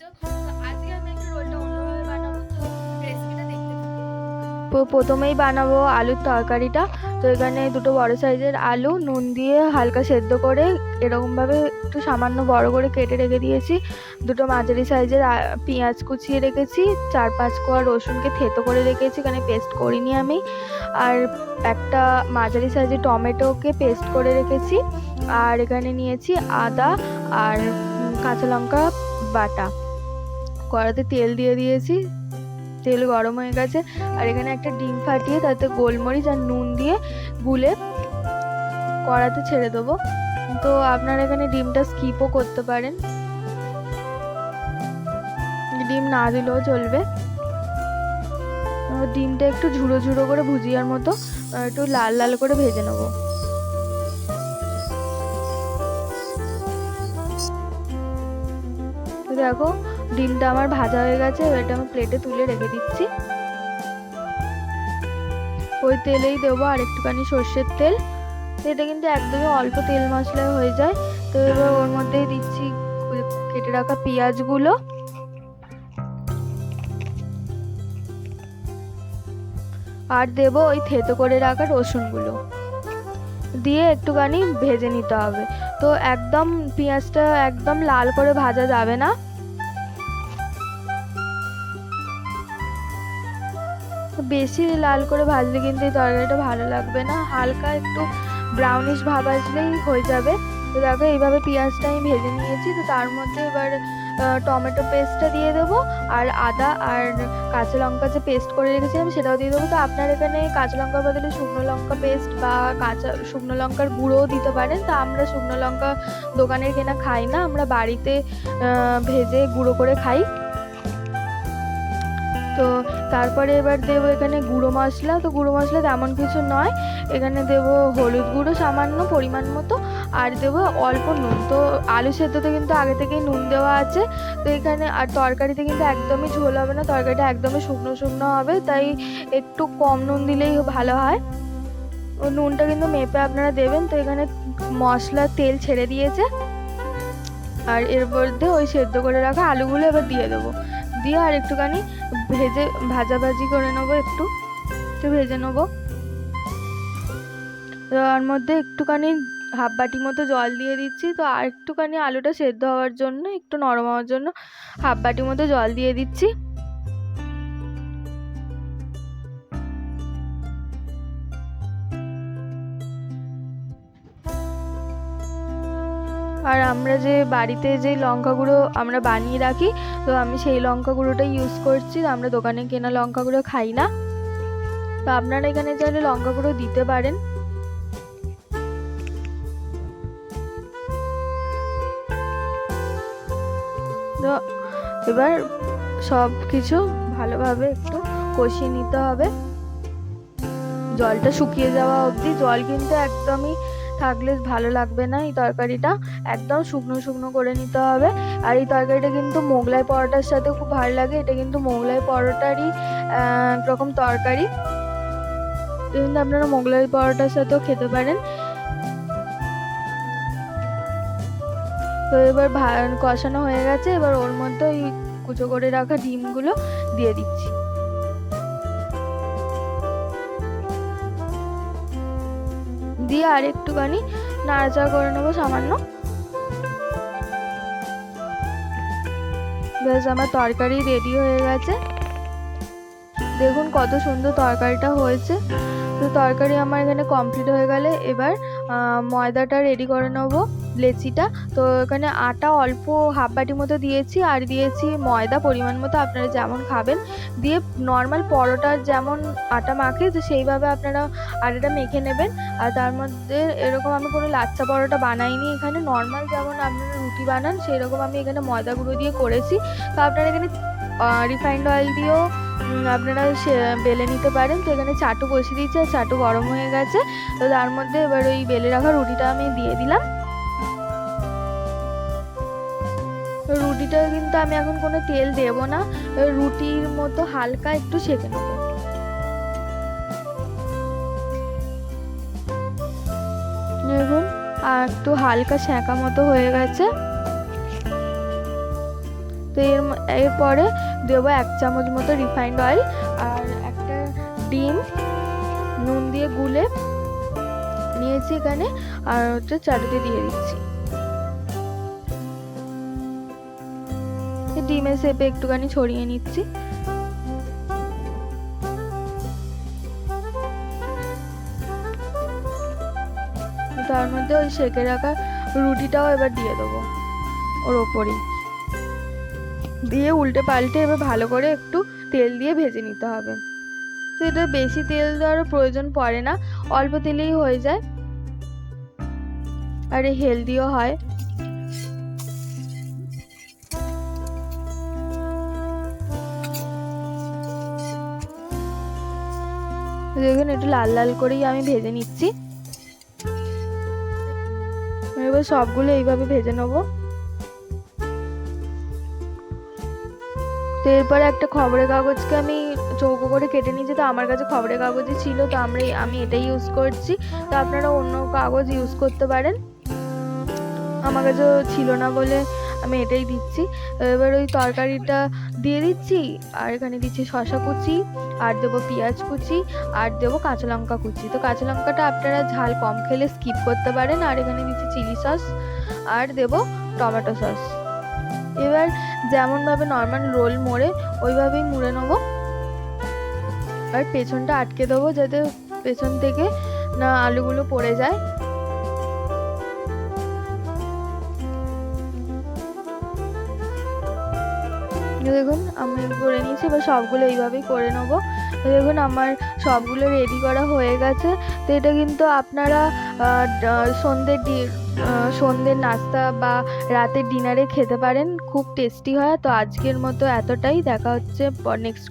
দেখছো। তো আজকে আমি একটু রোলটা অন্যভাবে বানাবো, তো রেসিপিটা দেখতে থাকো। তো প্রথমেই বানাবো আলুর তরকারিটা। তো এখানে দুটো বড় সাইজের আলু নুন দিয়ে হালকা সেদ্ধ করে এরকমভাবে একটু সামান্য বড় করে কেটে রেখে দিয়েছি। দুটো মাঝারি সাইজের পেঁয়াজ কুচিয়ে রেখেছি। 4-5 কোয়া রসুনকে থেতো করে রেখেছি, এখানে পেস্ট করিনি আমি। আর একটা মাঝারি সাইজের টমেটোকে পেস্ট করে রেখেছি। আর এখানে নিয়েছি আদা আর কাঁচা লঙ্কা বাটা। কড়াতে তেল দিয়ে দিয়েছি, তেল গরম হয়ে গেছে। আর এখানে একটা ডিম ফাটিয়ে তাতে গোলমরিচ আর নুন দিয়ে গুলে কড়াতে ছেড়ে দেবো। তো আপনারা এখানে ডিমটা স্কিপও করতে পারেন, ডিম না দিলেও চলবে। ডিমটা একটু ঝুড়ো ঝুড়ো করে ভুজিয়ার মতো একটু লাল লাল করে ভেজে নেবো। তো দেখো ডিমটা আমার ভাজা হয়ে গেছে, এটা আমি প্লেটে তুলে রেখে দিচ্ছি। ওই তেলেই দেবো আর একটুখানি সর্ষের তেল। এটা কিন্তু একদমই অল্প তেল মশলায় হয়ে যায়। তো এবার ওর মধ্যেই দিচ্ছি কেটে রাখা পেঁয়াজগুলো, আর দেবো ওই থেতো করে রাখা রসুনগুলো দিয়ে একটুখানি ভেজে নিতে হবে। তো একদম পেঁয়াজটা একদম লাল করে ভাজা যাবে না, বেশি লাল করে ভাজলে কিন্তু এই তরকারিটা ভালো লাগবে না, হালকা একটু ব্রাউনিশ ভাব আসলেই হয়ে যাবে। তো দেখো এইভাবে পেঁয়াজটা আমি ভেজে নিয়েছি। তো তার মধ্যে এবার টমেটো পেস্টটা দিয়ে দেবো, আর আদা আর কাঁচা লঙ্কা যে পেস্ট করে রেখেছিলাম সেটাও দিয়ে দেবো। তো আপনার এখানে কাঁচা লঙ্কার বদলে শুকনো লঙ্কা পেস্ট বা শুকনো লঙ্কার গুঁড়োও দিতে পারেন। তা আমরা শুকনো লঙ্কা দোকানের কেনা খাই না, আমরা বাড়িতে ভেজে গুঁড়ো করে খাই। তো তারপরে এবার দেবো এখানে গুঁড়ো মশলা। তো গুঁড়ো মশলা তেমন কিছু নয়, এখানে দেবো হলুদ গুঁড়ো সামান্য পরিমাণ মতো, আর দেবো অল্প নুন। তো আলু সেদ্ধতে কিন্তু আগে থেকেই নুন দেওয়া আছে। তো এখানে আর তরকারিতে কিন্তু একদমই ঝোল হবে না, তরকারিটা একদমই শুকনো শুকনো হবে, তাই একটু কম নুন দিলেই ভালো হয়। ও নুনটা কিন্তু মেপে আপনারা দেবেন। তো এখানে মশলা তেল ছেড়ে দিয়েছে, আর এর মধ্যে ওই সেদ্ধ করে রাখা আলুগুলো এবার দিয়ে দেবো। দিয়ে আর একটুখানি ভাজাভাজি করে নেবো, একটু ভেজে নেবো। তার মধ্যে একটুখানি হাফ বাটি মতো জল দিয়ে দিচ্ছি। তো আর একটুখানি আলুটা সেদ্ধ হওয়ার জন্য, একটু নরম হওয়ার জন্য হাফ বাটি মতো জল দিয়ে দিচ্ছি। আর আমরা যে বাড়িতে যে লঙ্কা গুঁড়ো আমরা বানিয়ে রাখি, তো আমি সেই লঙ্কা গুঁড়োটাই ইউজ করছি, আমরা দোকানে কেনা লঙ্কা গুঁড়ো খাই না। তো আপনারা এখানে চাইলে লঙ্কা গুঁড়ো দিতে পারেন। তো এবার সব কিছু ভালোভাবে একটু কষিয়ে নিতে হবে, জলটা শুকিয়ে যাওয়া অবধি। জল কিন্তু একদমই থাকলে ভালো লাগবে না, এই তরকারিটা একদম শুকনো শুকনো করে নিতে হবে। আর এই তরকারিটা কিন্তু মোগলাই পরোটার সাথে খুব ভালো লাগে, এটা কিন্তু মোগলাই পরোটারই একরকম তরকারি, কিন্তু আপনারা মোগলাই পরোটার সাথেও খেতে পারেন। তো এবার কষানো হয়ে গেছে, এবার ওর মধ্যে ওই কুচো করে রাখা ডিমগুলো দিয়ে দিচ্ছি। দিয়ে আর একটুখানি নাড়াচাড়া করে নেবো সামান্য। ব্যাস আমার তরকারি রেডি হয়ে গেছে, দেখুন কত সুন্দর তরকারিটা হয়েছে। তো তরকারি আমার এখানে কমপ্লিট হয়ে গেলে এবার ময়দাটা রেডি করে নেবো, লেচিটা। তো এখানে আটা অল্প হাফ বাটি মতো দিয়েছি, আর দিয়েছি ময়দা পরিমাণ মতো, আপনারা যেমন খাবেন। দিয়ে নর্মাল পরোটার যেমন আটা মাখে, তো সেইভাবে আপনারা আটাটা মেখে নেবেন। আর তার মধ্যে এরকম আমি কোনো লাচ্ছা পরোটা বানাইনি, এখানে নর্মাল যেমন আপনারা রুটি বানান সেই রকম আমি এখানে ময়দা গুঁড়ো দিয়ে করেছি। তো আপনারা এখানে রিফাইন্ড অয়েল দিয়েও আপনারা বেলে নিতে পারেন। তো এখানে চাটু বসিয়ে দিচ্ছি, আর চাটু গরম হয়ে গেছে। তো তার মধ্যে এবার ওই বেলে রাখা রুটিটা আমি দিয়ে দিলাম। তো রুটিটা কিন্তু আমি এখন কোনো তেল দেব না, রুটির মতো হালকা একটু সেঁকে নেব। দেখুন আর একটু হালকা সেঁকা মতো হয়ে গেছে। তো এরপরে দেবো 1 চামচ মতো রিফাইন্ড অয়েল আর একটা ডিম নুন দিয়ে গুলে নিয়েছি এখানে, আর হচ্ছে চাটুতে দিয়ে দিচ্ছি। ডিমের শেপে একটুখানি ছড়িয়ে নিচ্ছি। তার মধ্যে ওই সেঁকে রাখা রুটিটাও এবার দিয়ে দেবো ওর ওপরেই, দিয়ে উল্টে পাল্টে এবার ভালো করে একটু তেল দিয়ে ভেজে নিতে হবে। তো এটা বেশি তেল দেওয়ারও প্রয়োজন পড়ে না, অল্প তেলেই হয়ে যায় আর হেলদিও হয়। দেখুন একটু লাল লাল করেই আমি ভেজে নিচ্ছি। এবার সবগুলো এইভাবে ভেজে নেবো। তো এরপরে একটা খবরের কাগজকে আমি চৌকো করে কেটে নিয়েছি। তো আমার কাছে খবরের কাগজই ছিল, তো আমি এটাই ইউজ করছি। তো আপনারা অন্য কাগজ ইউজ করতে পারেন, আমার কাছে ছিল না বলে আমি এটাই দিচ্ছি। এবার ওই তরকারিটা দিয়ে দিচ্ছি, আর এখানে দিচ্ছি শসা কুচি, আর দেবো পেঁয়াজ কুচি, আর দেবো কাঁচা লঙ্কা কুচি। তো কাঁচা লঙ্কাটা আপনারা ঝাল কম খেলে স্কিপ করতে পারেন। আর এখানে দিচ্ছি চিলি সস, আর দেবো টমেটো সস। এবার যেমনভাবে নর্মাল রোল মোড়ে ওইভাবেই মুড়ে নেবো, আর পেছনটা আটকে দেবো যাতে পেছন থেকে না আলুগুলো পড়ে যায়। দেখুন আমি করে নিয়েছি, এবার সবগুলো এইভাবেই করে নেবো। দেখুন আমার সবগুলো রেডি করা হয়ে গেছে। তো এটা কিন্তু আপনারা সন্ধ্যের নাস্তা বা রাতের ডিনারে খেতে পারেন, খুব টেস্টি হয়। তো আজকের মতো এতটাই, দেখা হচ্ছে নেক্সট